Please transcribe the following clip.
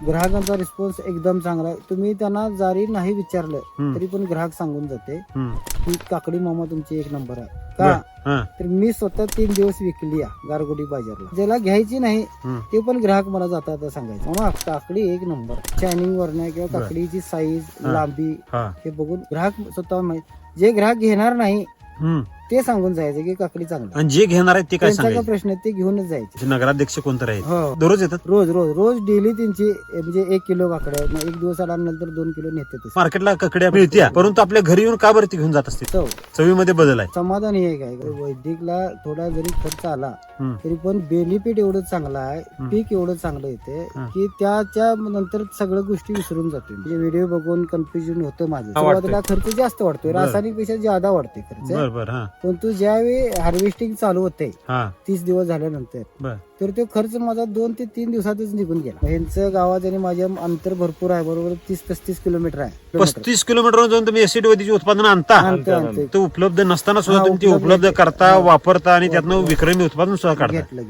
ग्राहकांचा रिस्पॉन्स एकदम चांगला आहे. तुम्ही त्यांना जरी नाही विचारलं तरी पण ग्राहक सांगून जाते की काकडी मामा तुमची एक नंबर आहे. का तर मी स्वतः 3 दिवस विकली गारगोटी बाजारला. ज्याला घ्यायची नाही ते पण ग्राहक मला जाता सांगायचं मामा काकडी एक नंबर, शायनिंग वरनं किंवा काकडीची साईज लांबी हे बघून ग्राहक स्वतः जे ग्राहक घेणार नाही ते सांगून जायचं की काकडी चांगली. आणि जे घेणार आहेत ते काय त्यांचा सांगायचं? प्रश्न आहे, ते घेऊनच जायचे. नगराध्यक्ष कोणतं आहेत हो. दररोज येतात रोज रोज रोज डेली त्यांची म्हणजे 1 किलो काकड्या मग एक दिवस आल्यानंतर 2 किलो नेते. मार्केटला ककड्या मिळत्या परंतु आपल्या घरी येऊन का बरं ती घेऊन जात असते? चव चवीमध्ये बदल आहे. समाधान हे काय वैदिकला थोडा जरी खर्च आला तरी पण बेनिफिट एवढं चांगलं आहे, पीक एवढं चांगलं येते की त्याच्या नंतर सगळ्या गोष्टी विसरून जातो. म्हणजे व्हिडिओ बघून कन्फ्युजन होतं माझं. सुरुवातीला खर्च जास्त वाढतोय, रासायनिक पेक्षा ज्यादा वाढतोय खर्च. पण तू ज्यावेळी हार्वेस्टिंग चालू होते 30 दिवस झाल्यानंतर तर तो खर्च माझा 2 ते 3 दिवसातच निघून गेला. ह्यांचं गावात आणि माझ्या अंतर भरपूर आहे, बरोबर 30-35 किलोमीटर आहे. 35 किलोमीटर जाऊन तुम्ही एसिड वैदिकची उत्पादन आणता, ते उपलब्ध नसताना सुद्धा तुम्ही ती उपलब्ध करता, वापरता आणि त्यातनं विक्रमी उत्पादन सुद्धा काढता. घेतलं